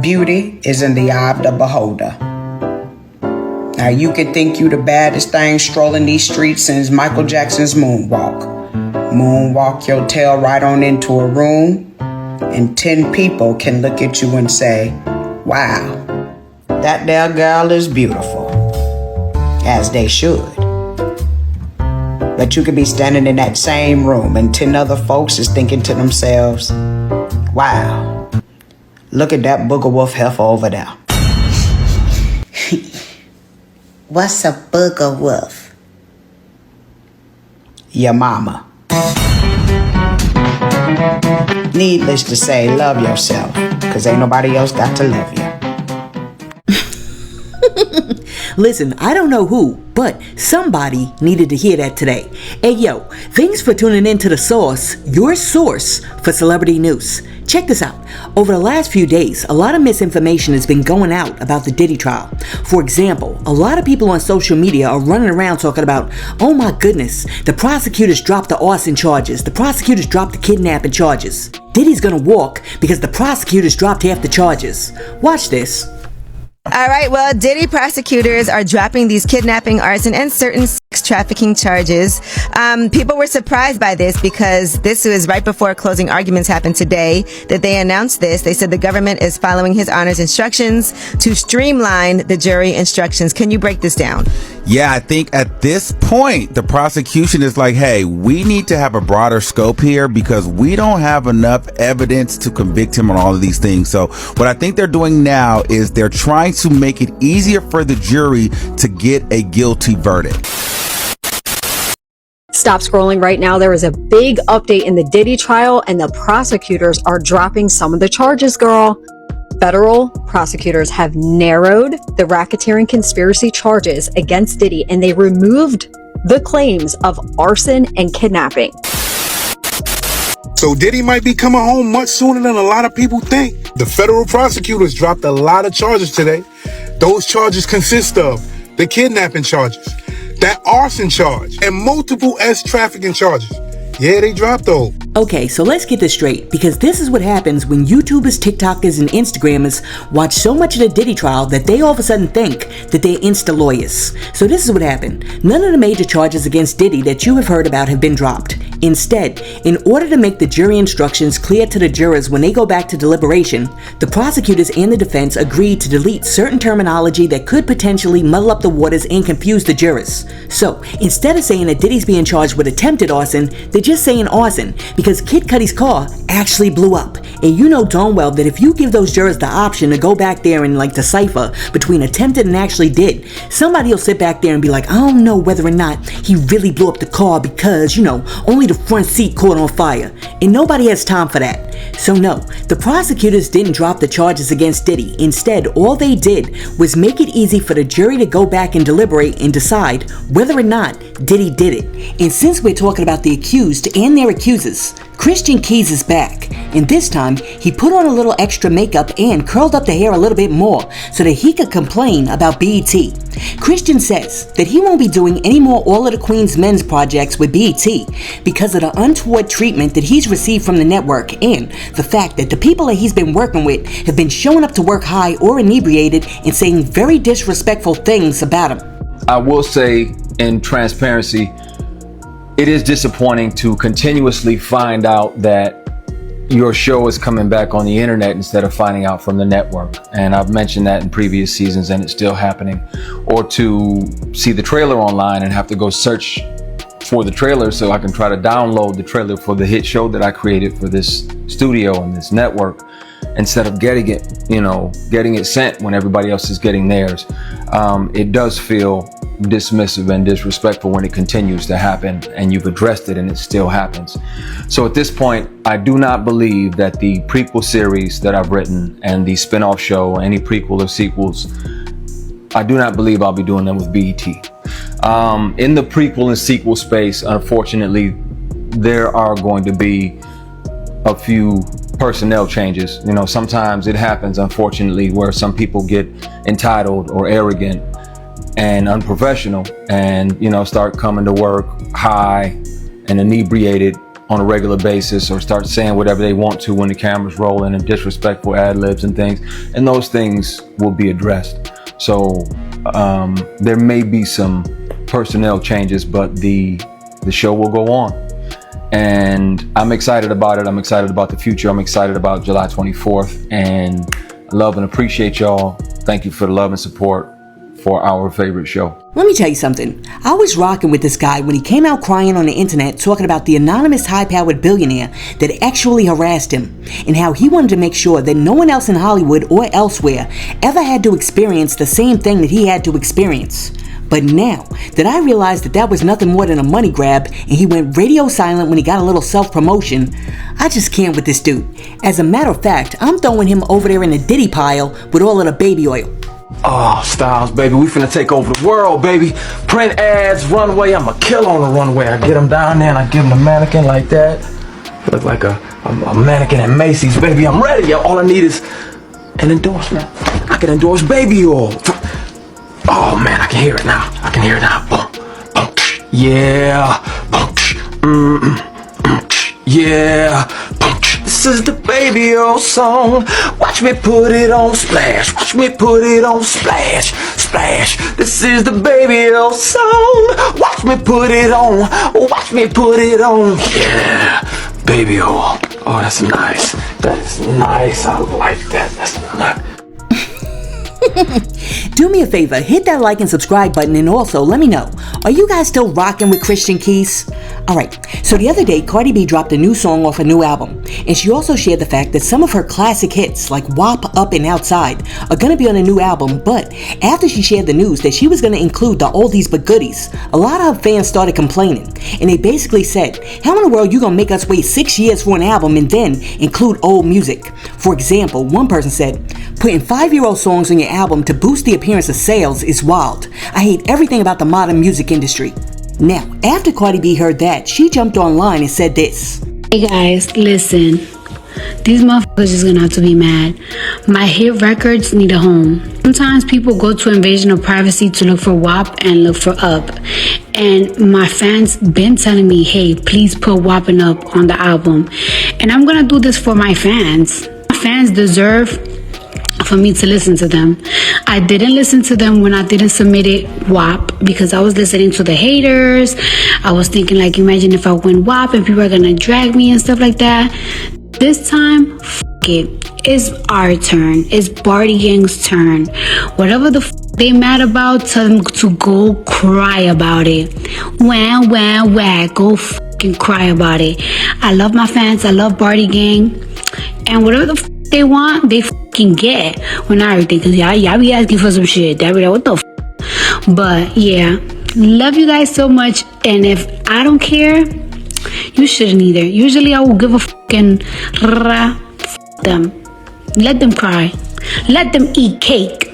Beauty is in the eye of the beholder. Now you can think you the baddest thing strolling these streets since Michael Jackson's moonwalk. Moonwalk your tail right on into a room, and 10 people can look at you and say, wow, that there girl is beautiful. As they should. But you could be standing in that same room and 10 other folks is thinking to themselves, wow, look at that booger wolf heifer over there. What's a booger wolf? Your mama. Needless to say, love yourself, because ain't nobody else got to love you. Listen, I don't know who, but somebody needed to hear that today. Hey yo, thanks for tuning in to The Source, your source for celebrity news. Check this out. Over the last few days, a lot of misinformation has been going out about the Diddy trial. For example, a lot of people on social media are running around talking about, oh my goodness, the prosecutors dropped the arson charges, the prosecutors dropped the kidnapping charges. Diddy's gonna walk because the prosecutors dropped half the charges. Watch this. All right, well, Diddy prosecutors are dropping these kidnapping, arson, and certain sex trafficking charges. People were surprised by this because this was right before closing arguments happened today that they announced this. They said the government is following his honor's instructions to streamline the jury instructions. Can you break this down? Yeah, I think at this point, the prosecution is like, hey, we need to have a broader scope here because we don't have enough evidence to convict him on all of these things. So what I think they're doing now is they're trying to make it easier for the jury to get a guilty verdict. Stop scrolling right now. There is a big update in the Diddy trial and the prosecutors are dropping some of the charges, girl. Federal prosecutors have narrowed the racketeering conspiracy charges against Diddy and they removed the claims of arson and kidnapping. So Diddy might be coming home much sooner than a lot of people think. The federal prosecutors dropped a lot of charges today. Those charges consist of the kidnapping charges, that arson charge, and multiple trafficking charges. Yeah, they dropped those. Okay, so let's get this straight, because this is what happens when YouTubers, TikTokers, and Instagrammers watch so much of the Diddy trial that they all of a sudden think that they're Insta lawyers. So this is what happened. None of the major charges against Diddy that you have heard about have been dropped. Instead, in order to make the jury instructions clear to the jurors when they go back to deliberation, the prosecutors and the defense agreed to delete certain terminology that could potentially muddle up the waters and confuse the jurors. So, instead of saying that Diddy's being charged with attempted arson, they're just saying arson because Kid Cudi's car actually blew up. And you know darn well that if you give those jurors the option to go back there and decipher between attempted and actually did, somebody will sit back there and be like, I don't know whether or not he really blew up the car because, only the front seat caught on fire. And nobody has time for that. So no, the prosecutors didn't drop the charges against Diddy. Instead, all they did was make it easy for the jury to go back and deliberate and decide whether or not Diddy did it. And since we're talking about the accused and their accusers, Christian Keys is back, and this time he put on a little extra makeup and curled up the hair a little bit more so that he could complain about BET. Christian says that he won't be doing any more All of the Queen's Men's projects with BET because of the untoward treatment that he's received from the network and the fact that the people that he's been working with have been showing up to work high or inebriated and saying very disrespectful things about him. I will say in transparency, it is disappointing to continuously find out that your show is coming back on the internet instead of finding out from the network. And I've mentioned that in previous seasons and it's still happening. Or to see the trailer online and have to go search for the trailer so I can try to download the trailer for the hit show that I created for this studio and this network instead of getting it sent when everybody else is getting theirs. It does feel dismissive and disrespectful when it continues to happen and you've addressed it and it still happens. So at this point, I do not believe that the prequel series that I've written and the spin-off show, any prequel or sequels, I do not believe I'll be doing them with BET. In the prequel and sequel space, unfortunately, there are going to be a few personnel changes. Sometimes it happens, unfortunately, where some people get entitled or arrogant and unprofessional and start coming to work high and inebriated on a regular basis or start saying whatever they want to when the camera's rolling and disrespectful ad-libs and things, and those things will be addressed. So there may be some personnel changes, but the show will go on. And I'm excited about it. I'm excited about the future. I'm excited about July 24th. And I love and appreciate y'all. Thank you for the love and support for our favorite show. Let me tell you something. I was rocking with this guy when he came out crying on the internet talking about the anonymous high-powered billionaire that actually harassed him, and how he wanted to make sure that no one else in Hollywood or elsewhere ever had to experience the same thing that he had to experience. But now that I realized that that was nothing more than a money grab and he went radio silent when he got a little self-promotion, I just can't with this dude. As a matter of fact, I'm throwing him over there in the Diddy pile with all of the baby oil. Oh, Styles, baby, we finna take over the world, baby. Print ads, runway, I'm a killer on the runway. I get them down there and I give them the mannequin like that. Look like a mannequin at Macy's, baby. I'm ready, yo. All I need is an endorsement. I can endorse baby oil. Oh, man, I can hear it now. I can hear it now. Boom, boom, yeah. Boom, yeah. Boom. This is the baby oil song. Watch me put it on splash. Watch me put it on splash. Splash. This is the baby oil song. Watch me put it on. Watch me put it on. Yeah. Baby oil. Oh, that's nice. That's nice. I like that. That's nice. Do me a favor, hit that like and subscribe button, and also let me know, are you guys still rocking with Christian Keys? Alright, so the other day Cardi B dropped a new song off a new album, and she also shared the fact that some of her classic hits like WAP, Up and Outside are gonna be on a new album, but after she shared the news that she was gonna include the oldies but goodies, a lot of her fans started complaining, and they basically said, how in the world you gonna make us wait 6 years for an album and then include old music? For example, one person said, putting 5-year-old songs on your album to boost the appearance of sales is wild. I hate everything about the modern music industry. Now, after Cardi B heard that, she jumped online and said this. Hey guys, listen. These motherfuckers is gonna have to be mad. My hit records need a home. Sometimes people go to Invasion of Privacy to look for WAP and look for Up. And my fans been telling me, hey, please put WAP and Up on the album. And I'm gonna do this for my fans. My fans deserve for me to listen to them. I didn't listen to them when I didn't submit it WAP because I was listening to the haters. I was thinking like, imagine if I went WAP and people are gonna drag me and stuff like that. This time, it. It's our turn. It's Barty Gang's turn. Whatever the they mad about, tell them to go cry about it. Wah, go fucking cry about it. I love my fans. I love Barty Gang. And whatever the they want, they fucking get. Well, not everything, because y'all be asking for some shit. That be like, what the But yeah, love you guys so much. And if I don't care, you shouldn't either. Usually I will give a fucking them. Let them cry. Let them eat cake.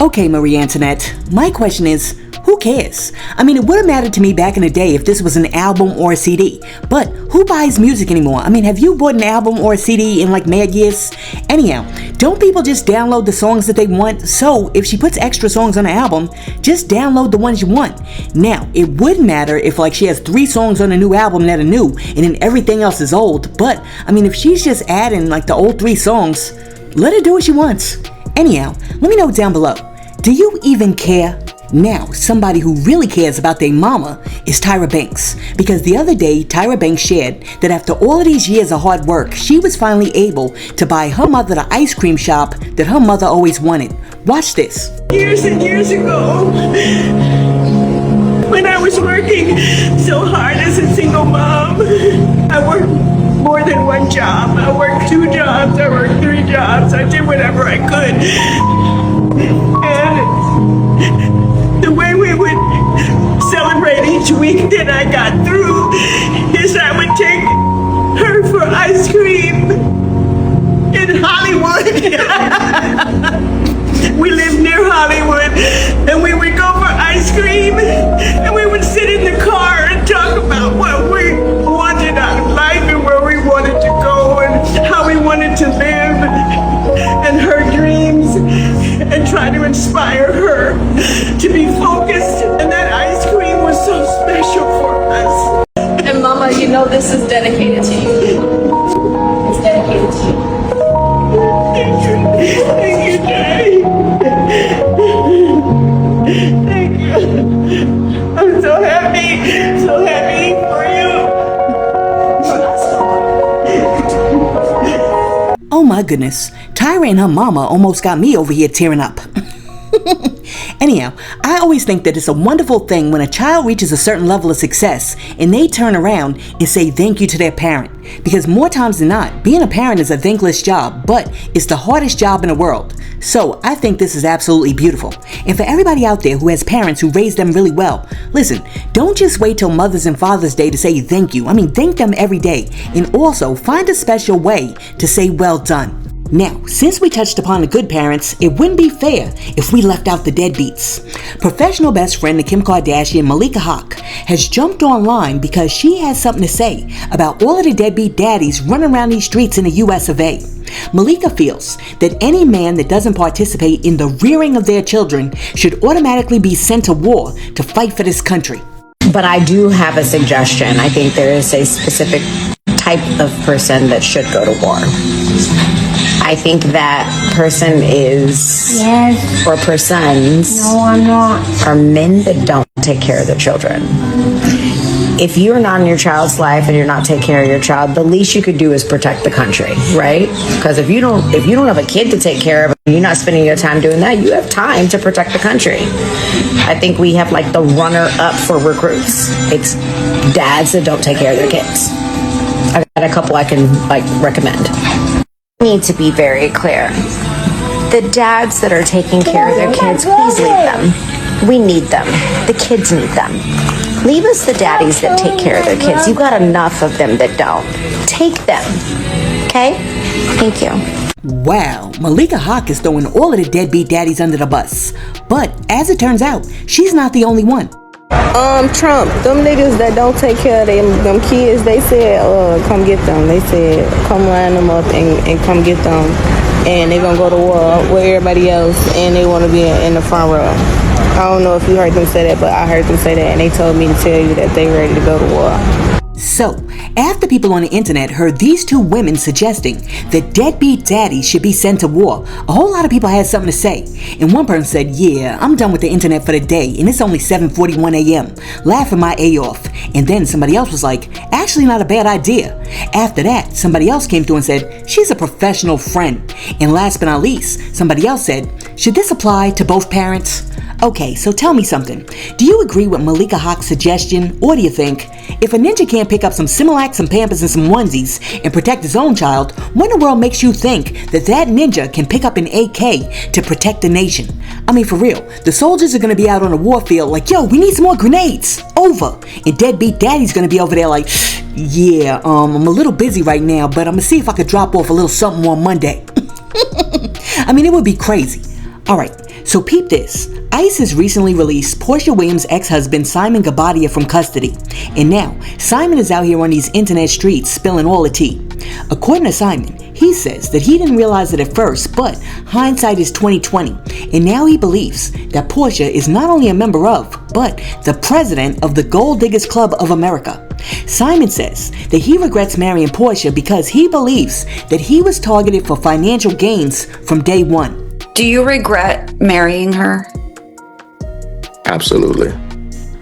Okay, Marie Antoinette, my question is, who cares? I mean, it would have mattered to me back in the day if this was an album or a CD, but who buys music anymore? I mean, have you bought an album or a CD in like mad years? Anyhow, don't people just download the songs that they want? So if she puts extra songs on the album, just download the ones you want. Now, it would matter if like she has 3 songs on a new album that are new and then everything else is old, but I mean, if she's just adding like the old 3 songs, let her do what she wants. Anyhow, let me know down below, do you even care? Now, somebody who really cares about their mama is Tyra Banks, because the other day, Tyra Banks shared that after all of these years of hard work, she was finally able to buy her mother the ice cream shop that her mother always wanted. Watch this. Years and years ago, when I was working so hard as a single mom, I worked more than one job. I worked 2 jobs, I worked 3 jobs, I did whatever I could. And the way we would celebrate each week that I got through is I would take her for ice cream in Hollywood. We lived near Hollywood, and we would go for ice cream, and we would sit in the car and talk about what we wanted out of life and where we wanted to go and how we wanted to live and her dreams, and try to inspire her to be focused. And that ice cream was so special for us. And Mama, you know this is dedicated my goodness, Tyra and her mama almost got me over here tearing up. Anyhow, I always think that it's a wonderful thing when a child reaches a certain level of success and they turn around and say thank you to their parent. Because more times than not, being a parent is a thankless job, but it's the hardest job in the world. So I think this is absolutely beautiful. And for everybody out there who has parents who raised them really well, listen, don't just wait till Mother's and Father's Day to say thank you. I mean, thank them every day. And also find a special way to say well done. Now, since we touched upon the good parents, it wouldn't be fair if we left out the deadbeats. Professional best friend of Kim Kardashian, Malika Haqq, has jumped online because she has something to say about all of the deadbeat daddies running around these streets in the US of A. Malika feels that any man that doesn't participate in the rearing of their children should automatically be sent to war to fight for this country. But I do have a suggestion. I think there is a specific type of person that should go to war. I think that person is, or persons, are men that don't take care of their children. If you're not in your child's life and you're not taking care of your child, the least you could do is protect the country, right? Because if you don't have a kid to take care of, and you're not spending your time doing that, you have time to protect the country. I think we have like the runner-up for recruits. It's dads that don't take care of their kids. I've got a couple I can recommend. Need to be very clear. The dads that are taking care of their kids, please leave them. We need them. The kids need them. Leave us the daddies that take care of their kids. You've got enough of them that don't. Take them. Okay? Thank you. Wow, Malika Haqq is throwing all of the deadbeat daddies under the bus. But as it turns out, she's not the only one. Trump, them niggas that don't take care of them kids, they said, come get them. They said, come line them up and come get them. And they're going to go to war with everybody else, and they want to be in the front row. I don't know if you heard them say that, but I heard them say that, and they told me to tell you that they ready to go to war. So, after people on the internet heard these two women suggesting that deadbeat daddies should be sent to war, a whole lot of people had something to say. And one person said, yeah, I'm done with the internet for the day, and it's only 7:41 a.m. laughing my A off. And then somebody else was like, actually not a bad idea. After that, somebody else came through and said, she's a professional friend. And last but not least, somebody else said, should this apply to both parents? Okay, so tell me something. Do you agree with Malika Haqq's suggestion, or do you think, if a ninja can't pick up some Similac, some Pampers, and some onesies and protect his own child, what in the world makes you think that that ninja can pick up an AK to protect the nation? I mean, for real, the soldiers are gonna be out on the war field like, yo, we need some more grenades, over. And deadbeat daddy's gonna be over there like, yeah, I'm a little busy right now, but I'm gonna see if I could drop off a little something on Monday. I mean, it would be crazy. Alright, so peep this. ICE has recently released Porsha Williams' ex-husband Simon Gabadia from custody. And now, Simon is out here on these internet streets spilling all the tea. According to Simon, he says that he didn't realize it at first, but hindsight is 20/20. And now he believes that Porsha is not only a member of, but the president of the Gold Diggers Club of America. Simon says that he regrets marrying Porsha because he believes that he was targeted for financial gains from day one. Do you regret marrying her? Absolutely.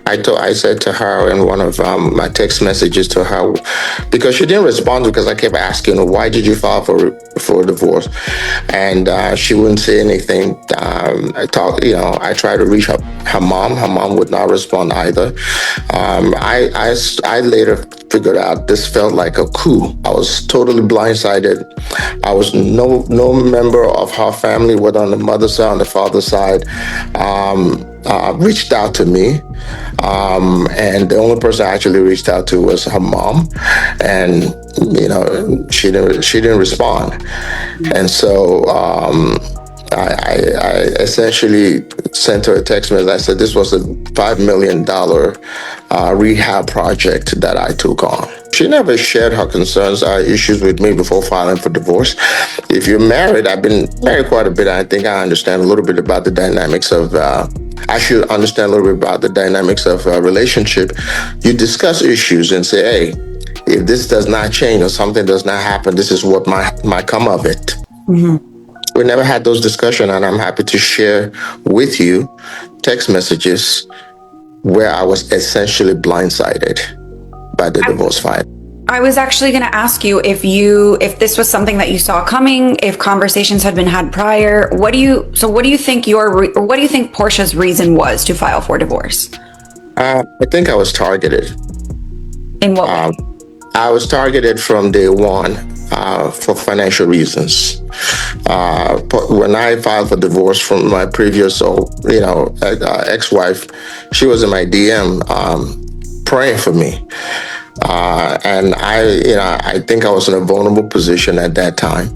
I said to her in one of my text messages to her, because she didn't respond because I kept asking her, why did you file for divorce? And she wouldn't say anything. I tried to reach her mom. Her mom would not respond either. I later figured out this felt like a coup. I was totally blindsided. I was no member of her family, whether on the mother's side, on the father's side, reached out to me. And the only person I actually reached out to was her mom. And, she didn't respond. And so, I essentially sent her a text message. I said this was a $5 million rehab project that I took on. She never shared her concerns or issues with me before filing for divorce. If you're married, I've been married quite a bit. I think I understand a little bit about the dynamics of, I should understand a little bit about the dynamics of a relationship. You discuss issues and say, hey, if this does not change or something does not happen, this is what might come of it. Mm-hmm. We never had those discussions, and I'm happy to share with you text messages where I was essentially blindsided by the divorce fight. I was actually going to ask you if this was something that you saw coming, if conversations had been had prior. What do you think Porsha's reason was to file for divorce? I think I was targeted. In what way? I was targeted from day one for financial reasons. When I filed for divorce from my previous, ex-wife, she was in my DM praying for me. And I think I was in a vulnerable position at that time,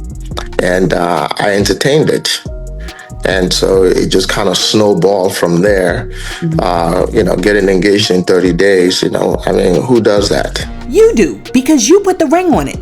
and I entertained it. And so it just kind of snowballed from there. Getting engaged in 30 days, who does that? You do, because you put the ring on it.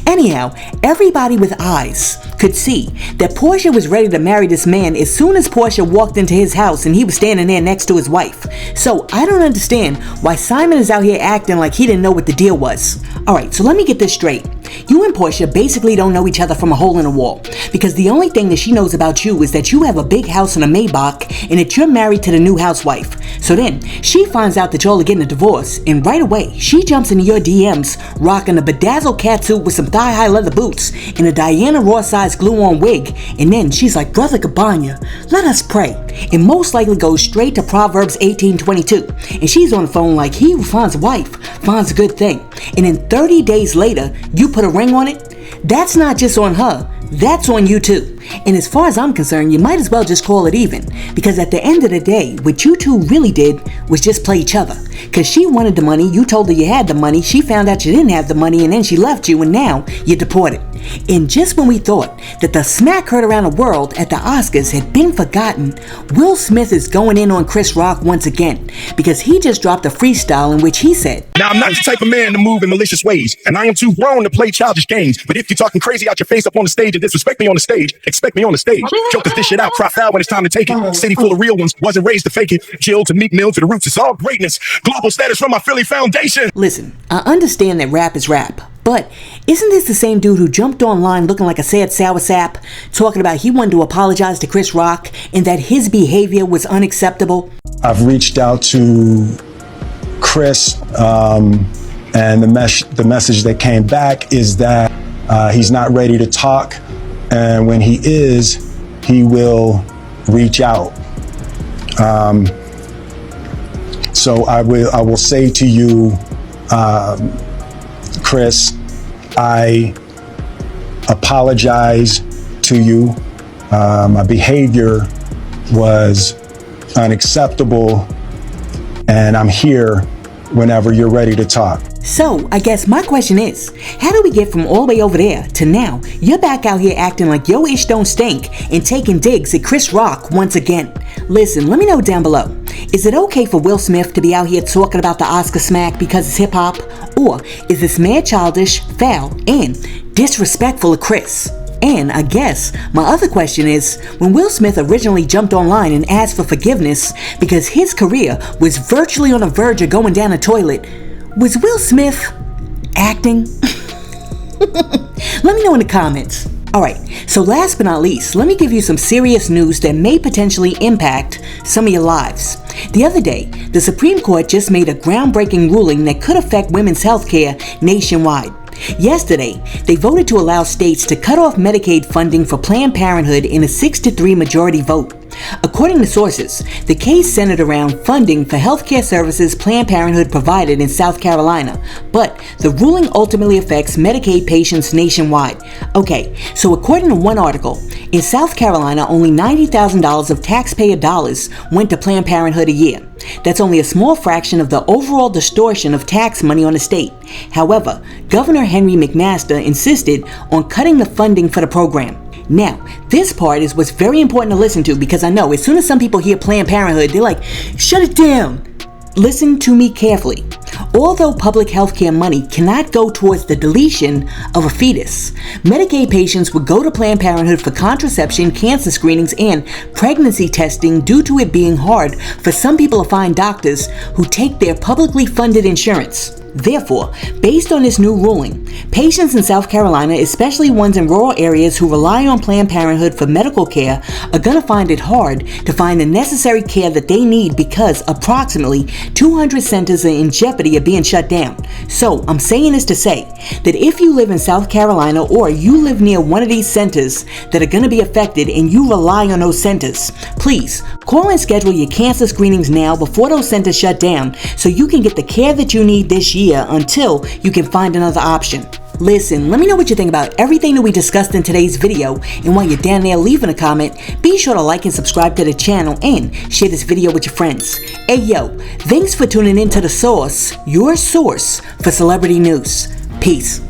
Anyhow, everybody with eyes could see that Porsha was ready to marry this man as soon as Porsha walked into his house and he was standing there next to his wife. So I don't understand why Simon is out here acting like he didn't know what the deal was. Alright, so let me get this straight. You and Porsha basically don't know each other from a hole in a wall, because the only thing that she knows about you is that you have a big house in a Maybach and that you're married to the new housewife. So then she finds out that y'all are getting a divorce, and right away she jumps into your DMs rocking a bedazzled catsuit with some thigh-high leather boots and a Diana Ross-sized glue-on wig, and then she's like, "Brother Cabana, let us pray," and most likely goes straight to Proverbs 18:22, and she's on the phone like, "He who finds a wife finds a good thing," and then 30 days later you put a ring on it. That's not just on her, that's on you too. And as far as I'm concerned, you might as well just call it even, because at the end of the day, what you two really did was just play each other. Because she wanted the money, you told her you had the money, she found out you didn't have the money, and then she left you, and now you're deported. And just when we thought that the smack heard around the world at the Oscars had been forgotten, Will Smith is going in on Chris Rock once again, because he just dropped a freestyle in which he said, "Now, I'm not the type of man to move in malicious ways, and I am too grown to play childish games. But if you're talking crazy out your face up on the stage and disrespect me on the stage, expect me on the stage. Jokers dish it out, cry foul when it's time to take it. City full of real ones, wasn't raised to fake it. Jill to Meek Mill to the roots, it's all greatness. Global status from my Philly foundation." Listen, I understand that rap is rap, but isn't this the same dude who jumped online looking like a sad sour sap, talking about he wanted to apologize to Chris Rock and that his behavior was unacceptable? I've reached out to Chris, and the message that came back is that he's not ready to talk, and when he is, he will reach out. So I will say to you, Chris, I apologize to you. My behavior was unacceptable, and I'm here whenever you're ready to talk. So, I guess my question is, how do we get from all the way over there to now you're back out here acting like yo ish don't stink and taking digs at Chris Rock once again? Listen, let me know down below. Is it okay for Will Smith to be out here talking about the Oscar smack because it's hip hop? Or is this mad childish, foul, and disrespectful of Chris? And I guess my other question is, when Will Smith originally jumped online and asked for forgiveness because his career was virtually on the verge of going down the toilet, was Will Smith acting? Let me know in the comments. Alright, so last but not least, let me give you some serious news that may potentially impact some of your lives. The other day, the Supreme Court just made a groundbreaking ruling that could affect women's health care nationwide. Yesterday, they voted to allow states to cut off Medicaid funding for Planned Parenthood in a 6-3 majority vote. According to sources, the case centered around funding for healthcare services Planned Parenthood provided in South Carolina, but the ruling ultimately affects Medicaid patients nationwide. Okay, so according to one article, in South Carolina, only $90,000 of taxpayer dollars went to Planned Parenthood a year. That's only a small fraction of the overall distortion of tax money on the state. However, Governor Henry McMaster insisted on cutting the funding for the program. Now, this part is what's very important to listen to, because I know as soon as some people hear Planned Parenthood, they're like, shut it down. Listen to me carefully. Although public health care money cannot go towards the deletion of a fetus, Medicaid patients would go to Planned Parenthood for contraception, cancer screenings, and pregnancy testing due to it being hard for some people to find doctors who take their publicly funded insurance. Therefore, based on this new ruling, patients in South Carolina, especially ones in rural areas who rely on Planned Parenthood for medical care, are going to find it hard to find the necessary care that they need because approximately 200 centers are in jeopardy of being shut down. So, I'm saying this to say that if you live in South Carolina or you live near one of these centers that are going to be affected and you rely on those centers, please call and schedule your cancer screenings now before those centers shut down so you can get the care that you need this year until you can find another option. Listen, let me know what you think about everything that we discussed in today's video, and while you're down there leaving a comment, be sure to like and subscribe to the channel and share this video with your friends. Hey yo, thanks for tuning in to The Source, your source for celebrity news. Peace.